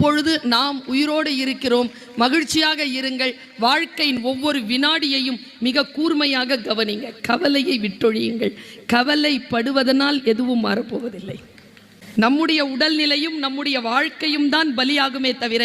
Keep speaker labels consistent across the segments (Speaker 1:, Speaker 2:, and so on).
Speaker 1: இப்பொழுது நாம் உயிரோடு இருக்கிறோம், மகிழ்ச்சியாக இருங்கள். வாழ்க்கையின் ஒவ்வொரு வினாடியையும் மிக கூர்மையாக கவனிங்க. கவலையை விட்டொழியுங்கள். கவலைப்படுவதனால் எதுவும் மாறப்போவதில்லை. நம்முடைய உடல்நிலையும் நம்முடைய வாழ்க்கையும் தான் பலியாகுமே தவிர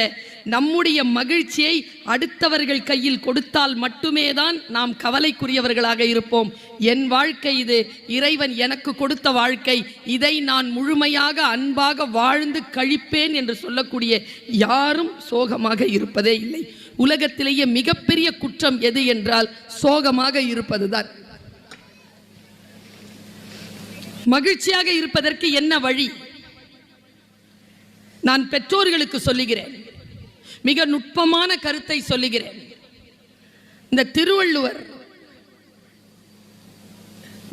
Speaker 1: நம்முடைய மகிழ்ச்சியை அடுத்தவர்கள் கையில் கொடுத்தால் மட்டுமே தான் நாம் கவலைக்குரியவர்களாக இருப்போம். என் வாழ்க்கை இது, இறைவன் எனக்கு கொடுத்த வாழ்க்கை, இதை நான் முழுமையாக அன்பாக வாழ்ந்து கழிப்பேன் என்று சொல்லக்கூடிய யாரும் சோகமாக இருப்பதே இல்லை. உலகத்திலேயே மிகப்பெரிய குற்றம் எது என்றால் சோகமாக இருப்பதுதான். மகிழ்ச்சியாக இருப்பதற்கு என்ன வழி? நான் பெற்றோர்களுக்கு சொல்லுகிறேன், மிக நுட்பமான கருத்தை சொல்லுகிறேன். இந்த திருவள்ளுவர்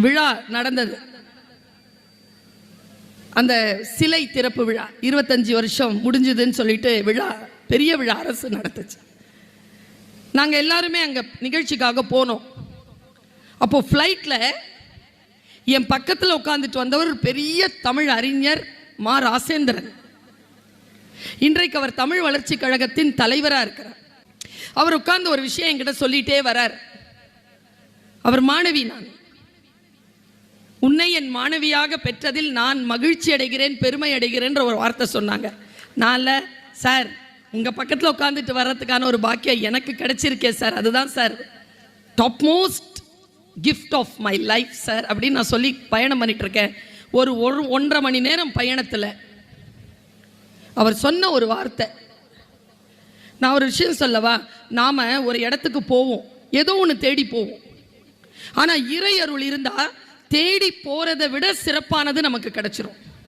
Speaker 1: விழா நடந்தது, அந்த சிலை திறப்பு விழா 25 வருஷம் முடிஞ்சதுன்னு சொல்லிட்டு விழா, பெரிய விழா அரசு நடத்துச்சு. நாங்கள் எல்லாருமே அங்கே நிகழ்ச்சிக்காக போனோம். அப்போ ஃப்ளைட்டில் என் பக்கத்தில் உட்காந்துட்டு வந்தவர் பெரிய தமிழ் அறிஞர் மா ராசேந்திரன். இன்றைக்கு அவர் தமிழ் வளர்ச்சி கழகத்தின் தலைவராக இருக்கிறார். அவர் உட்கார்ந்து ஒரு விஷயம் என்கிட்ட சொல்லிட்டே வரார். அவர் மாணவி, நான் உன்னை என் மாணவியாக பெற்றதில் நான் மகிழ்ச்சி அடைகிறேன், பெருமை அடைகிறேன்ற ஒரு வார்த்தை சொன்னாங்க. நான் சார், உங்கள் பக்கத்தில் உட்காந்துட்டு வர்றதுக்கான ஒரு பாக்கியம் எனக்கு கிடைச்சிருக்கே சார், அதுதான் sir top most gift of my life sir அப்படின்னு நான் சொல்லி பயணம் பண்ணிட்டு இருக்கேன். ஒரு 1.5 மணி நேரம் பயணத்தில் அவர் சொன்ன ஒரு வார்த்தை, நான் ஒரு விஷயம் சொல்லவா, நாம் ஒரு இடத்துக்கு போவோம், ஏதோ ஒன்று தேடி போவோம். ஆனால் இறை அருள் இருந்தால் தேடி போகிறதை விட சிறப்பானது நமக்கு கிடைச்சிரும்.